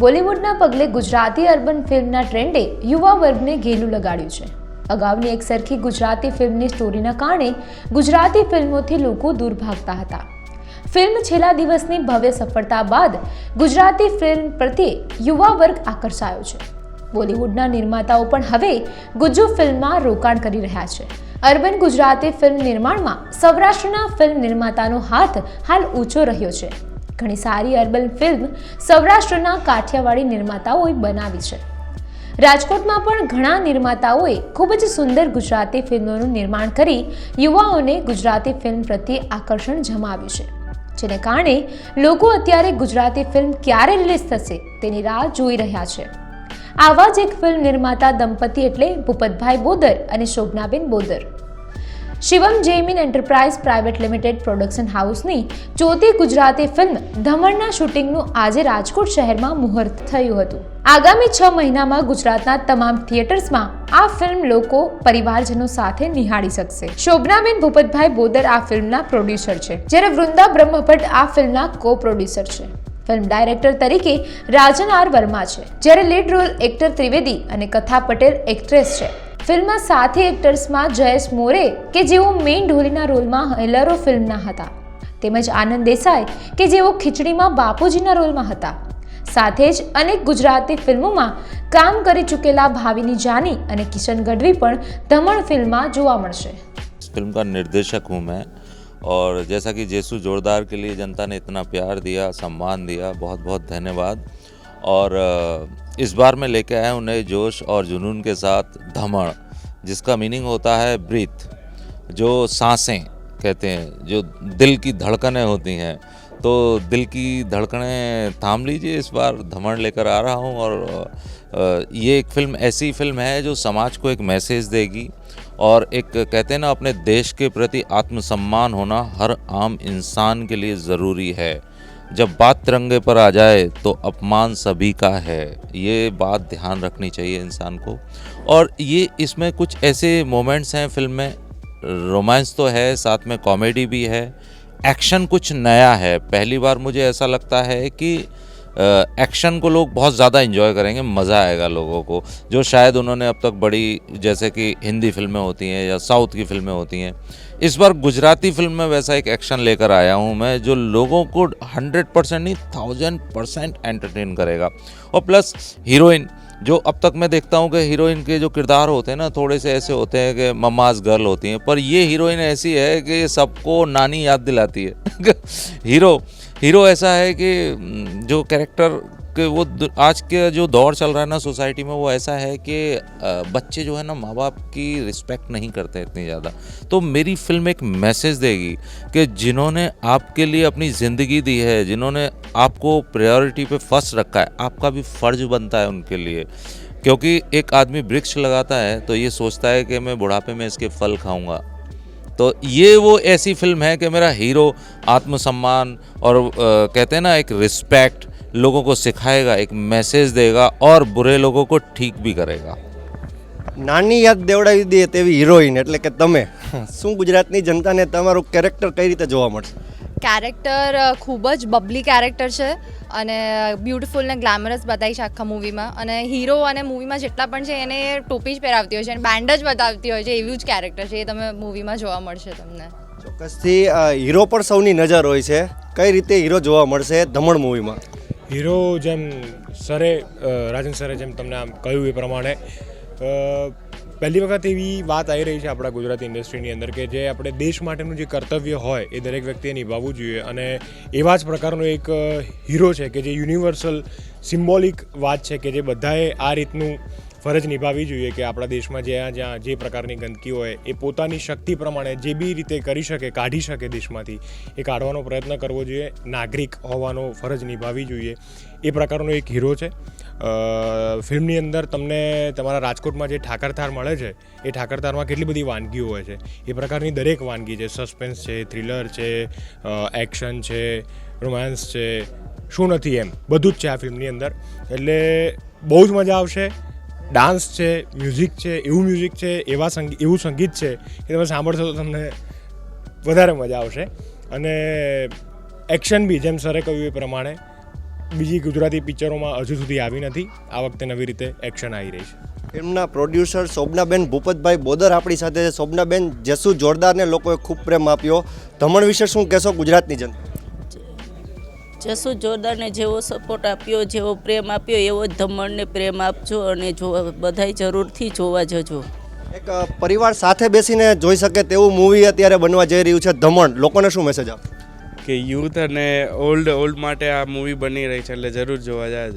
બોલિવૂડના પગલે ગુજરાતી અર્બન ફિલ્મના ટ્રેન્ડે યુવા વર્ગને ઘેલું લગાડ્યું છે. અગાઉની એક સરખી ગુજરાતી ફિલ્મની સ્ટોરીના કારણે ગુજરાતી ફિલ્મોથી લોકો દૂર ભાગતા હતા. ફિલ્મ છેલ્લા દિવસની ભવ્ય સફળતા બાદ ગુજરાતી ફિલ્મ પ્રત્યે યુવા વર્ગ આકર્ષાયો છે. બોલિવૂડના નિર્માતાઓ પણ હવે ગુજ્જુ ફિલ્મમાં રોકાણ કરી રહ્યા છે. અર્બન ગુજરાતી ફિલ્મ નિર્માણમાં સૌરાષ્ટ્રના ફિલ્મ નિર્માતાનો હાથ હાલ ઊંચો રહ્યો છે. ઘણી સારી અર્બન ફિલ્મ સૌરાષ્ટ્રના કાઠિયાવાડી નિર્માતાઓએ બનાવી છે. રાજકોટમાં પણ ઘણા નિર્માતાઓએ ખૂબ જ સુંદર ગુજરાતી ફિલ્મોનું નિર્માણ કરી યુવાઓને ગુજરાતી ફિલ્મ પ્રત્યે આકર્ષણ જમાવ્યું છે, જેને કારણે લોકો અત્યારે ગુજરાતી ફિલ્મ ક્યારે રિલીઝ થશે તેની રાહ જોઈ રહ્યા છે. આવા જ એક ફિલ્મ નિર્માતા દંપતી એટલે ભૂપતભાઈ બોદર અને Shobhanaben Bodar. Shivam Jaimin enterprise private limited production હાઉસની ચોથી ગુજરાતી ફિલ્મ ધમણના શૂટિંગનું આજે રાજકોટ શહેરમાં મુહૂર્ત થયું હતું. આગામી 6 મહિનામાં ગુજરાતના તમામ થિયેટર્સમાં આ ફિલ્મ લોકો પરિવારજનો સાથે નિહાળી શકશે. શોભનાબેન ભૂપતભાઈ બોદર આ ફિલ્મના પ્રોડ્યુસર છે, જ્યારે વૃંદા બ્રહ્મભટ્ટ આ ફિલ્મના કો પ્રોડ્યુસર છે. ફિલ્મ ડાયરેક્ટર તરીકે રાજન આર વર્મા છે, જ્યારે લીડ રોલ એક્ટર ત્રિવેદી અને કથા પટેલ એક્ટ્રેસ છે. ફિલ્મમાં સાથે એક્ટર્સમાં જયેશ મોરે કે જેઓ મેઇન ઢોલીના રોલમાં હેલરો ફિલ્મના હતા, તેમજ આનંદ દેસાઈ કે જેઓ ખીચડીમાં બાપુજીના રોલમાં હતા. સાથે જ અનેક ગુજરાતી ફિલ્મોમાં કામ કરી ચૂકેલા ભાવિની જાની અને કિશન ગઢવી પણ ધમણ ફિલ્મમાં જોવા મળશે. फिल्म का निर्देशक हूँ मैं, और जैसा कि जेसु जोरदार के लिए जनता ने इतना प्यार दिया, सम्मान दिया, बहुत बहुत धन्यवाद. और इस बार मैं लेके आया हूँ नए जोश और जुनून के साथ धमण, जिसका मीनिंग होता है ब्रीथ, जो सांसें कहते हैं, जो दिल की धड़कनें होती हैं. तो दिल की धड़कनें थाम लीजिए, इस बार धमण लेकर आ रहा हूँ. और ये एक फिल्म ऐसी फिल्म है जो समाज को एक मैसेज देगी, और एक कहते हैं ना, अपने देश के प्रति आत्मसम्मान होना हर आम इंसान के लिए ज़रूरी है. जब बात तिरंगे पर आ जाए तो अपमान सभी का है, ये बात ध्यान रखनी चाहिए इंसान को. और ये इसमें कुछ ऐसे मोमेंट्स हैं फिल्म में, रोमांस तो है, साथ में कॉमेडी भी है, एक्शन कुछ नया है. पहली बार मुझे ऐसा लगता है कि एक्शन को लोग बहुत ज़्यादा इन्जॉय करेंगे, मज़ा आएगा लोगों को, जो शायद उन्होंने अब तक बड़ी जैसे कि हिंदी फिल्में होती हैं या साउथ की फिल्में होती हैं. इस बार गुजराती फिल्म में वैसा एक एक्शन लेकर आया हूँ मैं, जो लोगों को 100% नहीं 1000% एंटरटेन करेगा. और प्लस हीरोइन, जो अब तक मैं देखता हूँ कि हीरोइन के जो किरदार होते हैं ना, थोड़े से ऐसे होते हैं कि मम्माज गर्ल होती हैं, पर ये हीरोइन ऐसी है कि सबको नानी याद दिलाती है. हीरो ऐसा है कि जो कैरेक्टर के वो आज के जो दौर चल रहा है ना सोसाइटी में, वो ऐसा है कि बच्चे जो है ना माँ बाप की रिस्पेक्ट नहीं करते इतनी ज़्यादा. तो मेरी फिल्म एक मैसेज देगी कि जिन्होंने आपके लिए अपनी ज़िंदगी दी है, जिन्होंने आपको प्रायोरिटी पे फर्स्ट रखा है, आपका भी फ़र्ज बनता है उनके लिए. क्योंकि एक आदमी वृक्ष लगाता है तो ये सोचता है कि मैं बुढ़ापे में इसके फल खाऊंगा. तो ये वो ऐसी फिल्म है कि मेरा हीरो आत्मसम्मान और कहते हैं ना एक रिस्पेक्ट लोगों को सिखाएगा, एक मैसेज देगा और बुरे लोगों को ठीक भी करेगा. નાની યાદ દેવડાવી દે તેવી હિરોઈન એટલે કે તમે શું ગુજરાતની જનતાને તમારું કેરેક્ટર કઈ રીતે જોવા મળશે? કેરેક્ટર ખૂબ જ બબલી કેરેક્ટર છે અને બ્યુટિફુલ ને ગ્લેમરસ બતાવી છે આખા મૂવીમાં. અને હીરો અને મૂવીમાં જેટલા પણ છે એને ટોપી જ પહેરાવતી હોય છે અને બેન્ડ જ બતાવતી હોય છે, એવું જ કેરેક્ટર છે, એ તમે મૂવીમાં જોવા મળશે તમને. ચોક્કસથી હીરો પર સૌની નજર હોય છે, કઈ રીતે હીરો જોવા મળશે ધમણ મૂવીમાં? હીરો જેમ રાજન સરે જેમ તમને આમ કહ્યું એ પ્રમાણે પહેલી વખત એવી વાત આવી રહી છે આપણા ગુજરાતી ઇન્ડસ્ટ્રીની અંદર કે જે આપણે દેશ માટેનું જે કર્તવ્ય હોય એ દરેક વ્યક્તિએ નિભાવવું જોઈએ. અને એવા જ પ્રકારનો એક હીરો છે કે જે યુનિવર્સલ સિમ્બોલિક વાત છે કે જે બધાએ આ રીતનું ફરજ નિભાવવી જોઈએ કે આપણા દેશમાં જ્યાં જે પ્રકારની ગંદકી હોય એ પોતાની શક્તિ પ્રમાણે જે બી રીતે કરી શકે, કાઢી શકે દેશમાંથી, એ કાઢવાનો પ્રયત્ન કરવો જોઈએ. નાગરિક હોવાનો ફરજ નિભાવવી જોઈએ, એ પ્રકારનો એક હીરો છે. ફિલ્મની અંદર તમને તમારા રાજકોટમાં જે ઠાકરથાર મળે છે એ ઠાકરથારમાં કેટલી બધી વાનગીઓ હોય છે, એ પ્રકારની દરેક વાનગી છે. સસ્પેન્સ છે, થ્રિલર છે, એક્શન છે, રોમાન્સ છે, શું નથી એમ બધું જ છે આ ફિલ્મની અંદર. એટલે બહુ જ મજા આવશે. ડાન્સ છે, મ્યુઝિક છે, એવું મ્યુઝિક છે, એવું સંગીત છે કે તમે સાંભળશો તો તમને વધારે મજા આવશે. અને એક્શન બી જેમ સરે કહ્યું એ પ્રમાણે બીજી ગુજરાતી પિક્ચરોમાં હજુ સુધી આવી નથી. આ વખતે નવી રીતે એક્શન આવી રહી છે. ફિલ્મના પ્રોડ્યુસર શોભનાબેન ભૂપતભાઈ બોદર આપણી સાથે છે. શોભનાબેન, જેસુ જોરદારને લોકોએ ખૂબ પ્રેમ આપ્યો. દમણ વિશે શું કહેશો ગુજરાતની જનતા? જસુ જોરદારને જેવો સપોર્ટ આપ્યો, જેવો પ્રેમ આપ્યો, એવો જ દમણને પ્રેમ આપજો અને બધાય જરૂરથી જોવા જજો. એક પરિવાર સાથે બેસીને જોઈ શકે તેવું મૂવી અત્યારે બનવા જઈ રહ્યું છે દમણ. લોકોને શું મેસેજ આપો? કે યુથ અને ઓલ્ડ માટે આ મૂવી બની રહી છે એટલે જરૂર જોવા જાય.